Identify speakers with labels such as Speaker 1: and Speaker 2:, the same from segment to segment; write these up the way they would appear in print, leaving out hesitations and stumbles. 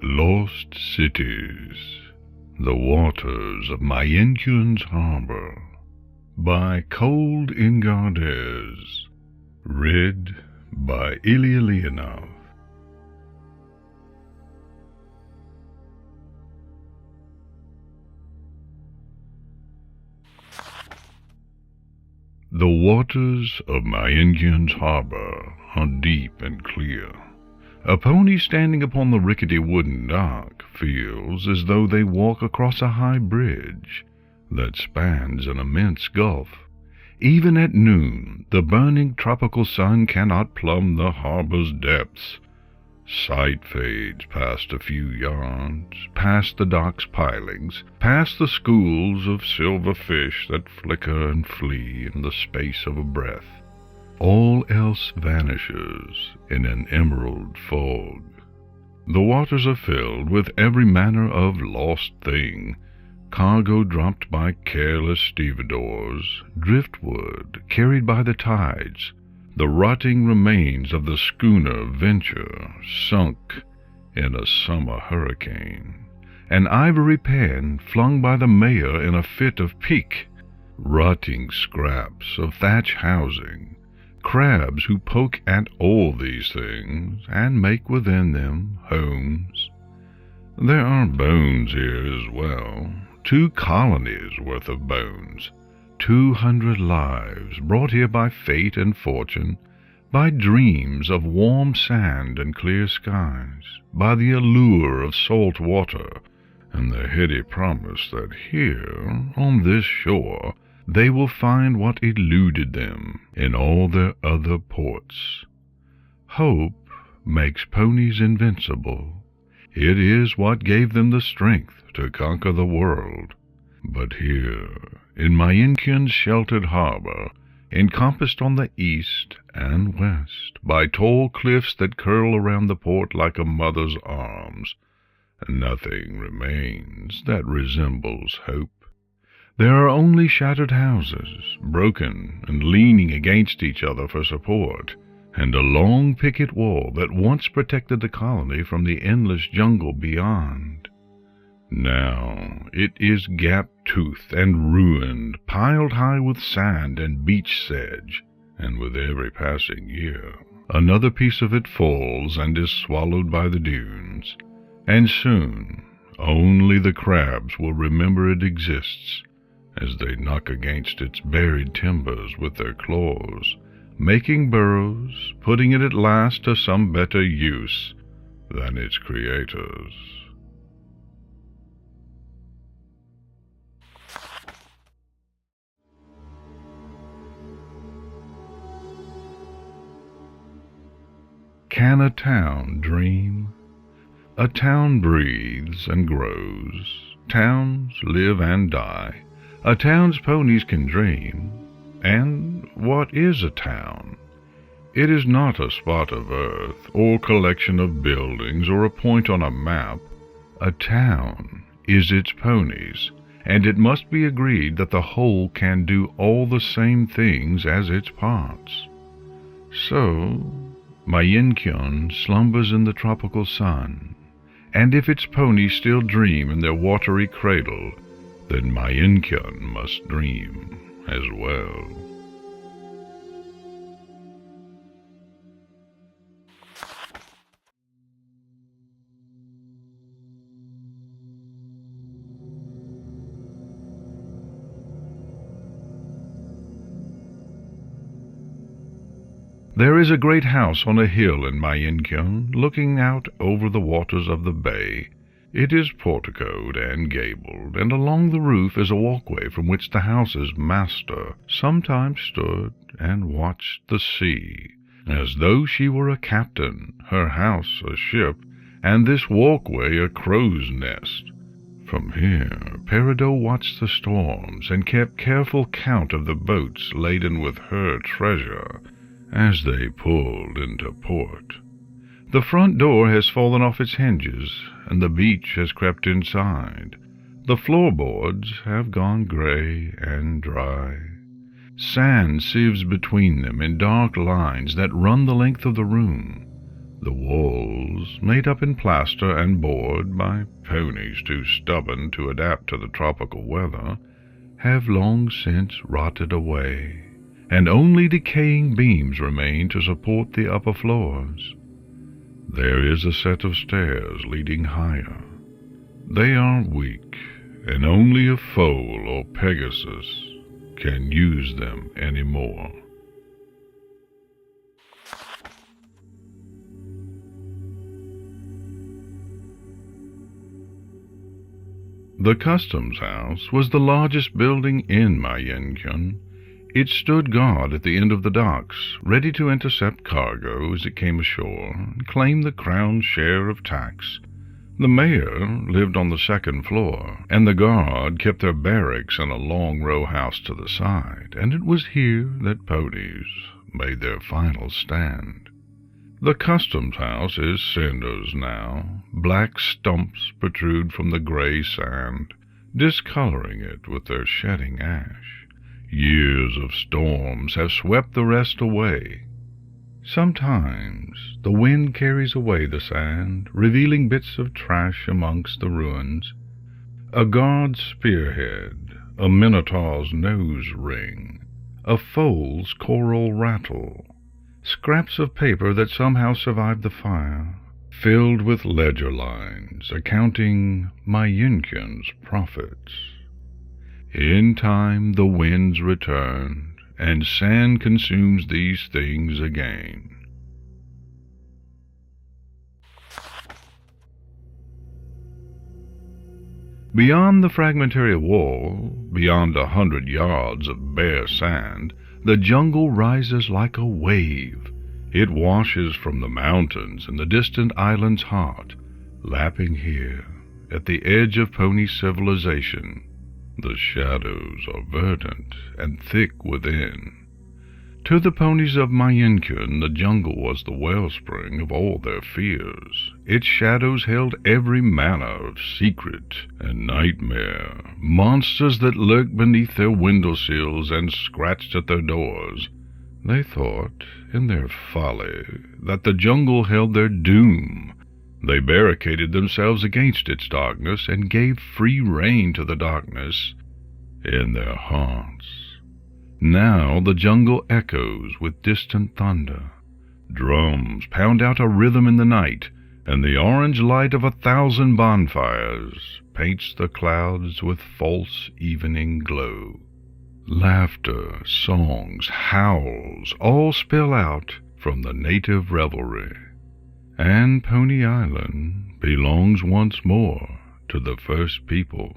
Speaker 1: Lost Cities, The Waters of Myinnkyun's Harbor, by Cold in Gardez, read by Ilya Leonov. The waters of Myinnkyun's harbor are deep and clear. A pony standing upon the rickety wooden dock feels as though they walk across a high bridge that spans an immense gulf. Even at noon, the burning tropical sun cannot plumb the harbor's depths. Sight fades past a few yards, past the dock's pilings, past the schools of silver fish that flicker and flee in the space of a breath. All else vanishes in an emerald fog. The waters are filled with every manner of lost thing, cargo dropped by careless stevedores, driftwood carried by the tides, the rotting remains of the schooner Venture sunk in a summer hurricane, an ivory pan flung by the mayor in a fit of pique, rotting scraps of thatch housing, crabs who poke at all these things and make within them homes. There are bones here as well, 2 colonies worth of bones, 200 lives brought here by fate and fortune, by dreams of warm sand and clear skies, by the allure of salt water, and the heady promise that here, on this shore, they will find what eluded them in all their other ports. Hope makes ponies invincible. It is what gave them the strength to conquer the world. But here, in Myinnkyun's sheltered harbor, encompassed on the east and west by tall cliffs that curl around the port like a mother's arms, nothing remains that resembles hope. There are only shattered houses, broken and leaning against each other for support, and a long picket wall that once protected the colony from the endless jungle beyond. Now it is gap-toothed and ruined, piled high with sand and beach sedge, and with every passing year another piece of it falls and is swallowed by the dunes, and soon only the crabs will remember it exists, as they knock against its buried timbers with their claws, making burrows, putting it at last to some better use than its creators. Can a town dream? A town breathes and grows. Towns live and die. A town's ponies can dream. And what is a town? It is not a spot of earth, or collection of buildings, or a point on a map. A town is its ponies, and it must be agreed that the whole can do all the same things as its parts. So, Myinnkyun slumbers in the tropical sun, and if its ponies still dream in their watery cradle, then Myinnkyun must dream as well. There is a great house on a hill in Myinnkyun, looking out over the waters of the bay. It is porticoed and gabled, and along the roof is a walkway from which the house's master sometimes stood and watched the sea, as though she were a captain, her house a ship, and this walkway a crow's nest. From here, Peridot watched the storms and kept careful count of the boats laden with her treasure as they pulled into port. The front door has fallen off its hinges, and the beach has crept inside. The floorboards have gone gray and dry. Sand sieves between them in dark lines that run the length of the room. The walls, made up in plaster and board by ponies too stubborn to adapt to the tropical weather, have long since rotted away, and only decaying beams remain to support the upper floors. There is a set of stairs leading higher. They are weak, and only a foal or Pegasus can use them any more. The customs house was the largest building in Myinnkyun. It stood guard at the end of the docks, ready to intercept cargo as it came ashore and claim the crown's share of tax. The mayor lived on the second floor, and the guard kept their barracks in a long row house to the side, and it was here that ponies made their final stand. The customs house is cinders now. Black stumps protrude from the gray sand, discoloring it with their shedding ash. Years of storms have swept the rest away. Sometimes the wind carries away the sand, revealing bits of trash amongst the ruins. A guard's spearhead, a minotaur's nose ring, a foal's coral rattle, scraps of paper that somehow survived the fire, filled with ledger lines accounting Myinnkyun's profits. In time the winds return, and sand consumes these things again. Beyond the fragmentary wall, beyond 100 yards of bare sand, the jungle rises like a wave. It washes from the mountains in the distant island's heart, lapping here, at the edge of pony civilization. The shadows are verdant and thick within. To the ponies of Myinnkyun, the jungle was the wellspring of all their fears. Its shadows held every manner of secret and nightmare, monsters that lurked beneath their windowsills and scratched at their doors. They thought, in their folly, that the jungle held their doom. They barricaded themselves against its darkness and gave free rein to the darkness in their hearts. Now the jungle echoes with distant thunder. Drums pound out a rhythm in the night, and the orange light of 1,000 bonfires paints the clouds with false evening glow. Laughter, songs, howls all spill out from the native revelry, and Pony Island belongs once more to the first people.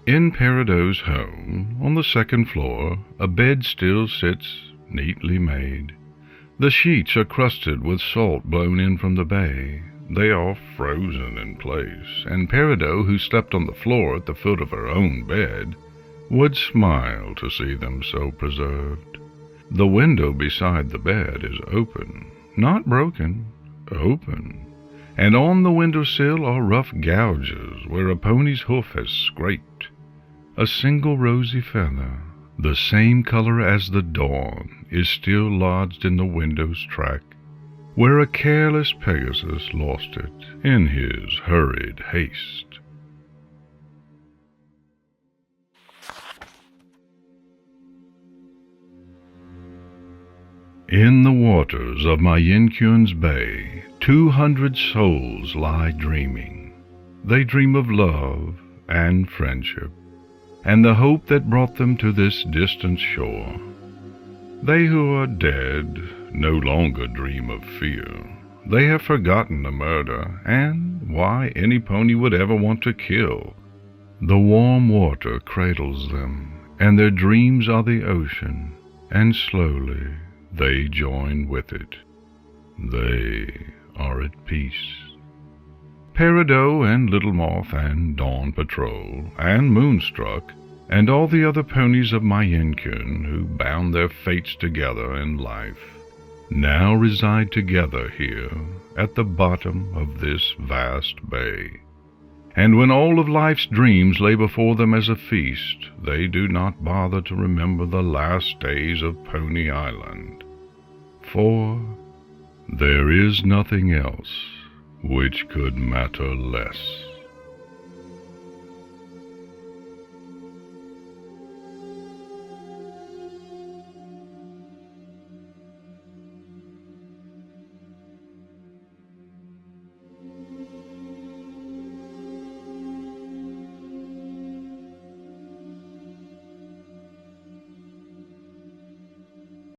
Speaker 1: In Peridot's home, on the second floor, a bed still sits neatly made. The sheets are crusted with salt blown in from the bay. They are frozen in place, and Peridot, who slept on the floor at the foot of her own bed, would smile to see them so preserved. The window beside the bed is open, not broken, open, and on the windowsill are rough gouges where a pony's hoof has scraped. A single rosy feather, the same color as the dawn, is still lodged in the window's track, where a careless Pegasus lost it in his hurried haste. In the waters of Myinnkyun's bay, 200 souls lie dreaming. They dream of love and friendship, and the hope that brought them to this distant shore. They who are dead no longer dream of fear. They have forgotten the murder, and why any pony would ever want to kill. The warm water cradles them, and their dreams are the ocean, and slowly they join with it. They are at peace. Peridot and Little Moth and Dawn Patrol and Moonstruck and all the other ponies of Myinnkyun who bound their fates together in life now reside together here at the bottom of this vast bay. And when all of life's dreams lay before them as a feast, they do not bother to remember the last days of Pony Island, for there is nothing else which could matter less.